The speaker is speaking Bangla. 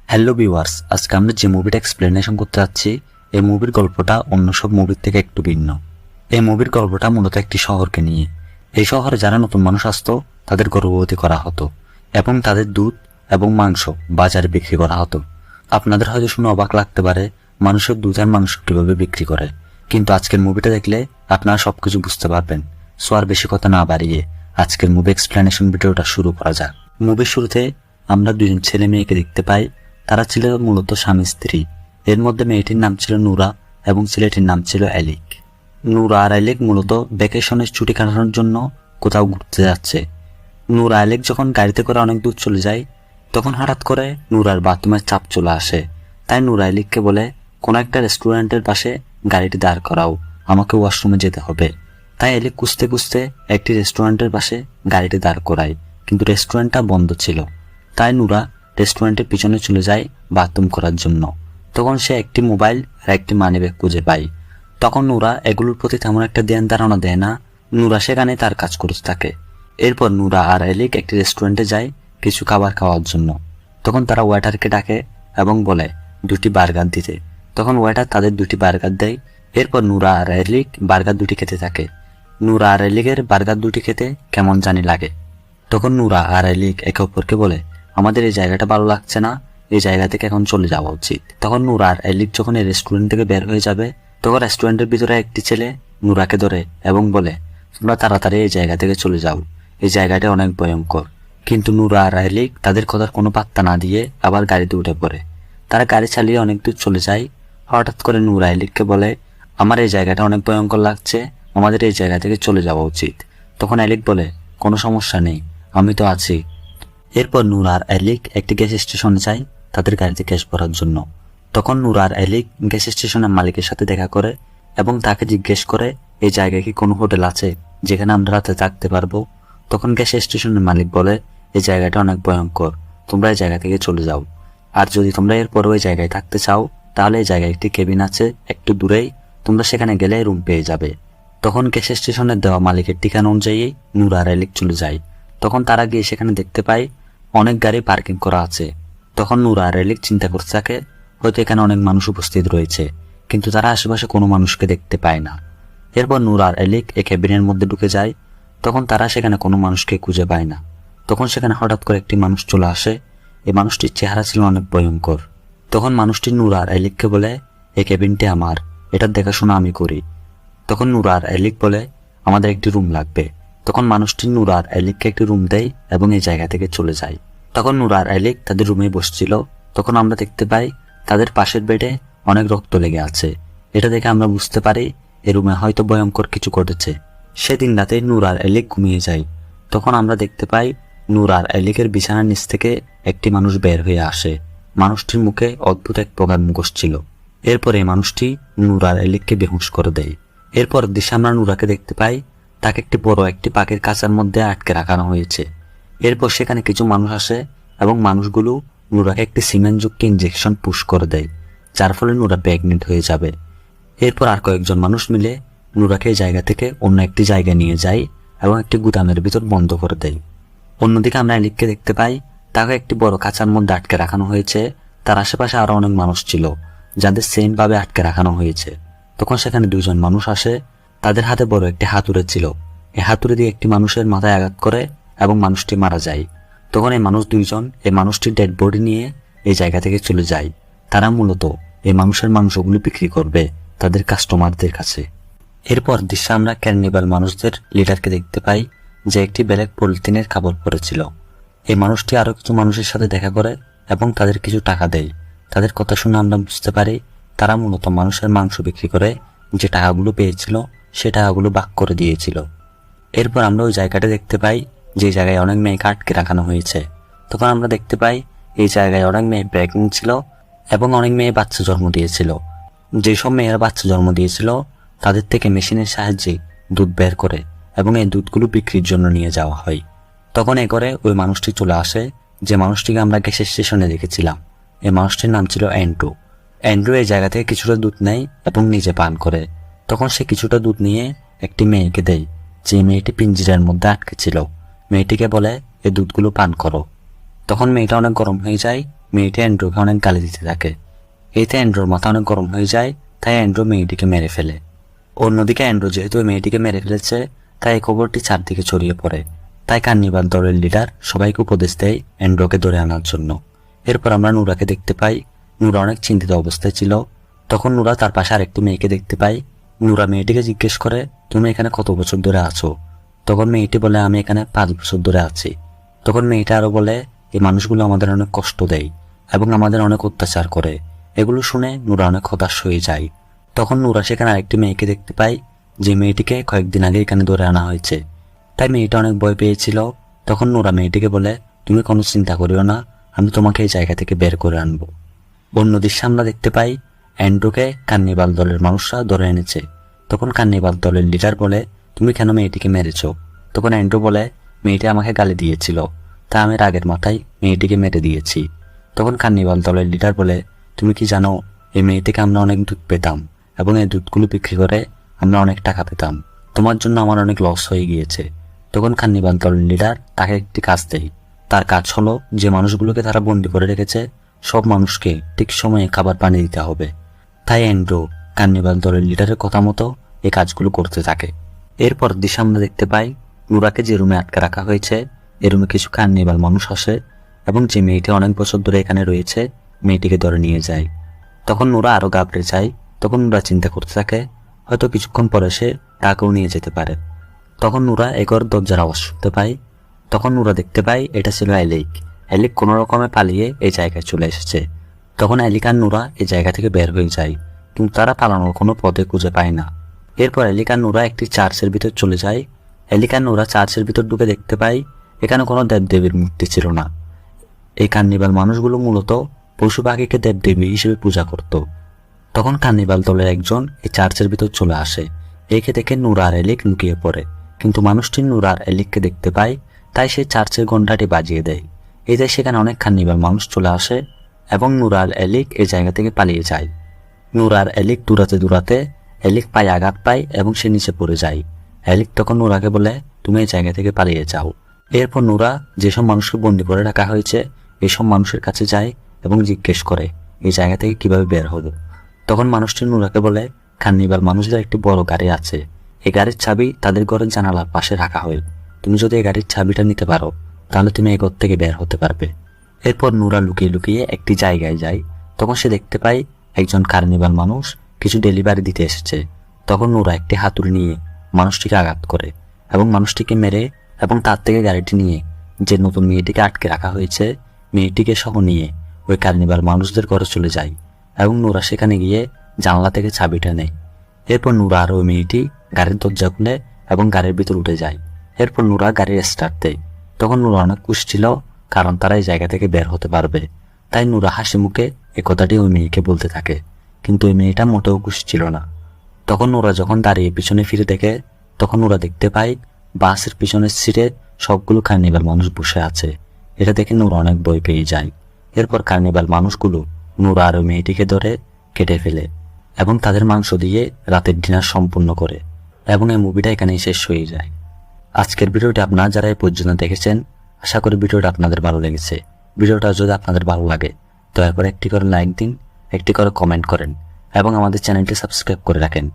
হ্যালো ভিউয়ার্স, আজকে আমরা যে মুভিটা এক্সপ্লেনেশন করতে যাচ্ছি এই মুভির গল্পটা অন্য সব মুভির থেকে একটু ভিন্ন। এই মুভির গল্পটা মূলত একটি শহরকে নিয়ে। এই শহরে যারা নতুন মানুষ আসতো তাদের গর্ভবতী করা হতো এবং তাদের দুধ এবং মাংস বাজারে বিক্রি করা হতো। আপনাদের হয়তো শুনে অবাক লাগতে পারে মানুষের দুধ আর মাংস কিভাবে বিক্রি করে, কিন্তু আজকের মুভিটা দেখলে আপনারা সবকিছু বুঝতে পারবেন। সো আর বেশি কথা না বাড়িয়ে আজকের মুভি এক্সপ্লেনেশন ভিডিওটা শুরু করা যাক। মুভির শুরুতে আমরা দুজন ছেলে মেয়েকে দেখতে পাই। তারা ছিল মূলত স্বামী স্ত্রী। এর মধ্যে মেয়েটির নাম ছিল নূরা এবং ছেলেটির নাম ছিল এলিক। নূরা আর এলিক মূলত ভ্যাকেশনের ছুটি কাটানোর জন্য কোথাও ঘুরতে যাচ্ছে। নূরা এলিক যখন গাড়িতে করে অনেক দূর চলে যায় তখন হঠাৎ করে নূরার বাথরুমের চাপ চলে আসে। তাই নূরা এলিককে বলে কোনো একটা রেস্টুরেন্টের পাশে গাড়িটি দাঁড় করাও, আমাকে ওয়াশরুমে যেতে হবে। তাই এলিক খুঁজতে খুঁজতে একটি রেস্টুরেন্টের পাশে গাড়িটি দাঁড় করায়, কিন্তু রেস্টুরেন্টটা বন্ধ ছিল। তাই নূরা রেস্টুরেন্টের পিছনে চলে যায় বাথরুম করার জন্য। তখন সে একটি মোবাইল আর একটি মানিব্যাগ খুঁজে পায়। তখন নূরা এগুলোর প্রতি তেমন একটা ধ্যান ধারণা দেয় না। নূরা সেখানে তার কাজ করতে থাকে। এরপর নূরা আর এলিক একটি রেস্টুরেন্টে যায় কিছু খাবার খাওয়ার জন্য। তখন তারা ওয়েটারকে ডাকে এবং বলে দুটি বার্গার দিতে। তখন ওয়েটার তাদের দুটি বার্গার দেয়। এরপর নূরা আর এলিক বার্গার দুটি খেতে থাকে। নূরা আর এলিকের বার্গার দুটি খেতে কেমন জানি লাগে। তখন নূরা আর এলিক একে অপরকে বলে আমাদের এই জায়গাটা ভালো লাগছে না, এই জায়গা থেকে এখন চলে যাওয়া উচিত। তখন নূরা আর এলিক যখন এই রেস্টুরেন্ট থেকে বের হয়ে যাবে তখন রেস্টুরেন্টের ভিতরে একটি ছেলে নূরাকে ধরে এবং বলে তোমরা তাড়াতাড়ি এই জায়গা থেকে চলে যাও, এই জায়গাটা অনেক ভয়ঙ্কর। কিন্তু নূরা আর এলিক তাদের কথার কোনো পাত্তা না দিয়ে আবার গাড়িতে উঠে পড়ে। তারা গাড়ি চালিয়ে অনেক দূর চলে যায়। হঠাৎ করে নূরা এলিককে বলে আমার এই জায়গাটা অনেক ভয়ঙ্কর লাগছে, আমাদের এই জায়গা থেকে চলে যাওয়া উচিত। তখন এলিক বলে কোনো সমস্যা নেই, আমি তো আছি। এরপর নূরা আর এলিক একটি গ্যাস স্টেশনে যায় তাদের গাড়িতে গ্যাস ভরার জন্য। তখন নূরা আর এলিক গ্যাস স্টেশনের মালিকের সাথে দেখা করে এবং তাকে জিজ্ঞেস করে এই জায়গায় কি কোনো হোটেল আছে যেখানে আমরা রাতে থাকতে পারবো। তখন গ্যাস স্টেশনের মালিক বলে এই জায়গাটা অনেক ভয়ঙ্কর, তোমরা এই জায়গা থেকে চলে যাও। আর যদি তোমরা এরপরও ওই জায়গায় থাকতে চাও তাহলে এই জায়গায় একটি কেবিন আছে একটু দূরেই, তোমরা সেখানে গেলে রুম পেয়ে যাবে। তখন গ্যাস স্টেশনের দেওয়া মালিকের ঠিকানা অনুযায়ী নূরা আর এলিক চলে যায়। তখন তারা গিয়ে সেখানে দেখতে পায় অনেক গাড়ি পার্কিং করা আছে। তখন নূরা আর এলিক চিন্তা করতে থাকে হয়তো এখানে অনেক মানুষ উপস্থিত রয়েছে, কিন্তু তারা আশেপাশে কোনো মানুষকে দেখতে পায় না। এরপর নূরা আর এলিক এই ক্যাবিনের মধ্যে ঢুকে যায়। তখন তারা সেখানে কোনো মানুষকে খুঁজে পায় না। তখন সেখানে হঠাৎ করে একটি মানুষ চলে আসে। এই মানুষটির চেহারা ছিল অনেক ভয়ঙ্কর। তখন মানুষটি নূরা আর এলিককে বলে এই ক্যাবিনটি আমার, এটার দেখাশোনা আমি করি। তখন নূরা আর এলিক বলে আমাদের একটি রুম লাগবে। তখন মানুষটি নূরা আর এলিককে একটি রুম দেয় এবং এই জায়গা থেকে চলে যায়। তখন নূরা আর এলিক তাদের রুমে বসছিল। তখন আমরা দেখতে পাই তাদের পাশের বেডে অনেক রক্ত লেগে আছে। এটা দেখে আমরা বুঝতে পারি এই রুমে হয়তো ভয়ঙ্কর কিছু ঘটেছে। সেদিন রাতে নূরা আর এলিক ঘুমিয়ে যায়। তখন আমরা দেখতে পাই নূরা আর এলিকের বিছানার নিচ থেকে একটি মানুষ বের হয়ে আসে। মানুষটির মুখে অদ্ভুত এক প্রকার মুখোশ ছিল। এরপর এই মানুষটি নূরা আর এলিককে বেহুশ করে দেয়। এরপর দৃশ্যে আমরা নূরাকে দেখতে পাই তাকে একটি বড় একটি পাখির কাঁচার মধ্যে আটকে রাখানো হয়েছে। এরপর সেখানে কিছু মানুষ আসে এবং মানুষগুলো নূরাকে একটি সিমেন্টযুক্ত ইনজেকশন পুশ করে দেয়, যার ফলে নূরা প্রেগনেন্ট হয়ে যাবে। এরপর আর কয়েকজন মানুষ মিলে নূরাকে এই জায়গা থেকে অন্য একটি জায়গায় নিয়ে যায় এবং একটি গুদামের ভিতর বন্ধ করে দেয়। অন্যদিকে আমরা এলিককে দেখতে পাই তাকে একটি বড় কাঁচার মধ্যে আটকে রাখানো হয়েছে। তার আশেপাশে আরো অনেক মানুষ ছিল যাদের সেম ভাবে আটকে রাখানো হয়েছে। তখন সেখানে দুজন মানুষ আসে। তাদের হাতে বড় একটি হাতুড়ে ছিল। এই হাতুড়ে দিয়ে একটি মানুষের মাথায় আঘাত করে এবং মানুষটি মারা যায়। তখন এই মানুষ দুইজন এই মানুষটির ডেড বডি নিয়ে এই জায়গা থেকে চলে যায়। তারা মূলত এই মানুষের মাংসগুলি বিক্রি করবে তাদের কাস্টমারদের কাছে। এরপর দৃশ্যে আমরা ক্যানিবাল মানুষদের লিডারকে দেখতে পাই যে একটি ব্ল্যাক পলিথিনের কাপড় পরেছিল। এই মানুষটি আরো কিছু মানুষের সাথে দেখা করে এবং তাদের কিছু টাকা দেয়। তাদের কথা শুনে আমরা বুঝতে পারি তারা মূলত মানুষের মাংস বিক্রি করে যে টাকাগুলো পেয়েছিল সে টাকাগুলো ভাগ করে দিয়েছিল। এরপর আমরা ওই জায়গাটা দেখতে পাই যে জায়গায় অনেক মেয়েকে আটকে রাখানো হয়েছে। তখন আমরা দেখতে পাই এই জায়গায় অনেক মেয়ে প্রেগনেন্ট ছিল এবং অনেক মেয়ে বাচ্চা জন্ম দিয়েছিল। যেসব মেয়েরা বাচ্চা জন্ম দিয়েছিল তাদের থেকে মেশিনের সাহায্যে দুধ বের করে এবং এই দুধগুলো বিক্রির জন্য নিয়ে যাওয়া হয়। তখন এ করে ওই মানুষটি চলে আসে যে মানুষটিকে আমরা গ্যাস স্টেশনে দেখেছিলাম। এই মানুষটির নাম ছিল অ্যান্ড্রু। অ্যান্ড্রু এই জায়গা থেকে কিছুটা দুধ নেয় এবং নিজে পান করে। তখন সে কিছুটা দুধ নিয়ে একটি মেয়েকে দেয় যে মেয়েটি পিঞ্জিরার মধ্যে আটকে ছিল। মেয়েটিকে বলে এই দুধগুলো পান করো। তখন মেয়েটা অনেক গরম হয়ে যায় মেয়েটি অ্যান্ড্রুকে অনেক গালি দিতে থাকে। এতে অ্যান্ড্রুর মাথা অনেক গরম হয়ে যায়, তাই অ্যান্ড্রু মেয়েটিকে মেরে ফেলে। অন্যদিকে অ্যান্ড্রু যেহেতু ওই মেয়েটিকে মেরে ফেলেছে, তাই এই খবরটি চারদিকে ছড়িয়ে পড়ে। তাই কার্নিভাল দলের লিডার সবাইকে উপদেশ দেয় অ্যান্ড্রুকে ধরে আনার জন্য। এরপর আমরা নুরাকে দেখতে পাই। নুরা অনেক চিন্তিত অবস্থায় ছিল। তখন নুরা তার পাশে আরেকটি মেয়েকে দেখতে পাই। নুরা মেয়েটিকে জিজ্ঞেস করে, তুমি এখানে কত বছর ধরে আছো? তখন মেয়েটি বলে, আমি এখানে 5 বছর ধরে আছি। তখন মেয়েটা আরো বলে, এই মানুষগুলো আমাদের অনেক কষ্ট দেয় এবং আমাদের অনেক অত্যাচার করে। এগুলো শুনে নুরা অনেক হতাশ হয়ে যায়। তখন নুরা সেখানে আরেকটি মেয়েকে দেখতে পাই, যে মেয়েটিকে কয়েকদিন আগে এখানে ধরে আনা হয়েছে। তাই মেয়েটা অনেক ভয় পেয়েছিল। তখন নুরা মেয়েটিকে বলে, তুমি কোনো চিন্তা করিও না, আমি তোমাকে এই জায়গা থেকে বের করে আনবো। অন্য দৃশ্যে আমরা দেখতে পাই অ্যান্ড্রুকে কার্নিভাল দলের মানুষরা ধরে এনেছে। তখন কার্নিভাল দলের লিডার বলে, তুমি কেন মেয়েটিকে মেরেছো? তখন অ্যান্ড্রু বলে, মেয়েটি আমাকে গালি দিয়েছিল, তা আমি রাগের মাথায় মেয়েটিকে মেরে দিয়েছি। তখন কার্নিভাল দলের লিডার বলে, তুমি কি জানো, এই মেয়েটিকে আমরা অনেক দুধ পেতাম এবং এই দুধগুলো বিক্রি করে আমরা অনেক টাকা পেতাম। তোমার জন্য আমার অনেক লস হয়ে গিয়েছে। তখন কার্নিভাল দলের লিডার তাকে একটি কাজ দেয়। তার কাজ হলো, যে মানুষগুলোকে তারা বন্দি করে রেখেছে সব মানুষকে ঠিক সময়ে খাবার পানি দিতে হবে। তাই অ্যান্ড্রু কার্নিভাল দলের লিডারের কথা মতো এই কাজগুলো করতে থাকে। এরপর দিশা আমরা দেখতে পাই, নুরাকে যে রুমে আটকে রাখা হয়েছে, এই রুমে কিছু কার্নিভাল মানুষ আসে এবং যে মেয়েটি অনেক বছর ধরে এখানে রয়েছে মেয়েটিকে ধরে নিয়ে যায়। তখন নুরা আরো ঘাবড়ে যায়। তখন নুরা চিন্তা করতে থাকে, হয়তো কিছুক্ষণ পরে সে তাকেও নিয়ে যেতে পারে। তখন নুরা একর দরজার আওয়াজ শুনতে পায়। তখন নুরা দেখতে পাই এটা ছিল এলিক। এলিক কোনো রকমে পালিয়ে এই জায়গায় চলে এসেছে। তখন এলিক আর নুরা এই জায়গা থেকে বের হয়ে যায়, কিন্তু তারা পালানোর কোনো পথে খুঁজে পায় না। এরপর এলিক আর নুরা একটি চার্চের ভিতর চলে যায়। এলিক আর নুরা চার্চের ভিতর ঢুকে দেখতে পাই এখানে কোনো দেবদেবীর মূর্তি ছিল না। এই কার্নিভাল মানুষগুলো মূলত পশু পাখিকে দেবদেবী হিসেবে পূজা করত। তখন কার্নিভাল দলের একজন এই চার্চের ভিতর চলে আসে। একে দেখে নুরা আর এলিক লুকিয়ে পড়ে, কিন্তু মানুষটি নুরা আর এলিককে দেখতে পায়, তাই সে চার্চের ঘণ্টাটি বাজিয়ে দেয়। এতে সেখানে অনেক কার্নিভাল মানুষ চলে আসে এবং নুরা আর এলিক এই জায়গা থেকে পালিয়ে যায়। নুরা আর এলিক দৌড়াতে দৌড়াতে এলিক পায়ে আঘাত পায় এবং সে নিচে পড়ে যায়। এলিক তখন নুরাকে বলে, তুমি এই জায়গা থেকে পালিয়ে যাও। এরপর নুরা যেসব মানুষকে বন্দি করে রাখা হয়েছে এসব মানুষের কাছে যায় এবং জিজ্ঞেস করে এই জায়গা থেকে কিভাবে বের হবো। তখন মানুষটি নুরাকে বলে, কার্নিভাল মানুষদের একটি বড় গাড়ি আছে, এই গাড়ির চাবি তাদের ঘরের জানালার পাশে রাখা হয়। তুমি যদি এই গাড়ির চাবিটা নিতে পারো তাহলে তুমি এই ঘর থেকে বের হতে পারবে। এরপর নুরা লুকিয়ে লুকিয়ে একটি জায়গায় যায়। তখন সে দেখতে পায় একজন কার্নিভাল মানুষ কিছু ডেলিভারি দিতে এসেছে। তখন নুরা একটি হাতুড়ি নিয়ে মানুষটিকে আঘাত করে এবং মানুষটিকে মেরে এবং তার থেকে গাড়িটি নিয়ে যে নতুন মেয়েটিকে আটকে রাখা হয়েছে মেয়েটিকে সহ নিয়ে ওই কার্নিভাল মানুষদের ঘরে চলে যায় এবং নুরা সেখানে গিয়ে জানলা থেকে চাবিটা নেয়। এরপর নুরা আর ওই মেয়েটি গাড়ির দরজা খুলে এবং গাড়ির ভিতর উঠে যায়। এরপর নুরা গাড়ির স্টার্ট দেয়। তখন নুরা অনেক খুশি ছিল, কারণ তারা এই জায়গা থেকে বের হতে পারবে। তাই নুরা হাসি মুখে এ কথাটি ওই মেয়েকে বলতে থাকে, কিন্তু ওই মেয়েটা মোটেও খুশি ছিল না। তখন নুরা যখন দাঁড়িয়ে পিছনে ফিরে দেখে, তখন নুরা দেখতে পায় বাসের পিছনের সিটে সবগুলো কার্নিভাল মানুষ বসে আছে। এটা দেখে নুরা অনেক ভয় পেয়ে যায়। এরপর কার্নিভাল মানুষগুলো নুরা আর ওই মেয়েটিকে ধরে কেটে ফেলে এবং তাদের মাংস দিয়ে রাতের ডিনার সম্পূর্ণ করে এবং এই মুভিটা এখানেই শেষ হয়ে যায়। আজকের ভিডিওটি আপনারা যারা এই পর্যন্ত দেখেছেন, আশা করি ভিডিওটা আপনাদের ভালো লেগেছে। ভিডিওটা যদি আপনাদের ভালো লাগে দয়া করে একটি করে লাইক দিন, একটি করে কমেন্ট করেন এবং আমাদের চ্যানেলটি সাবস্ক্রাইব করে রাখেন।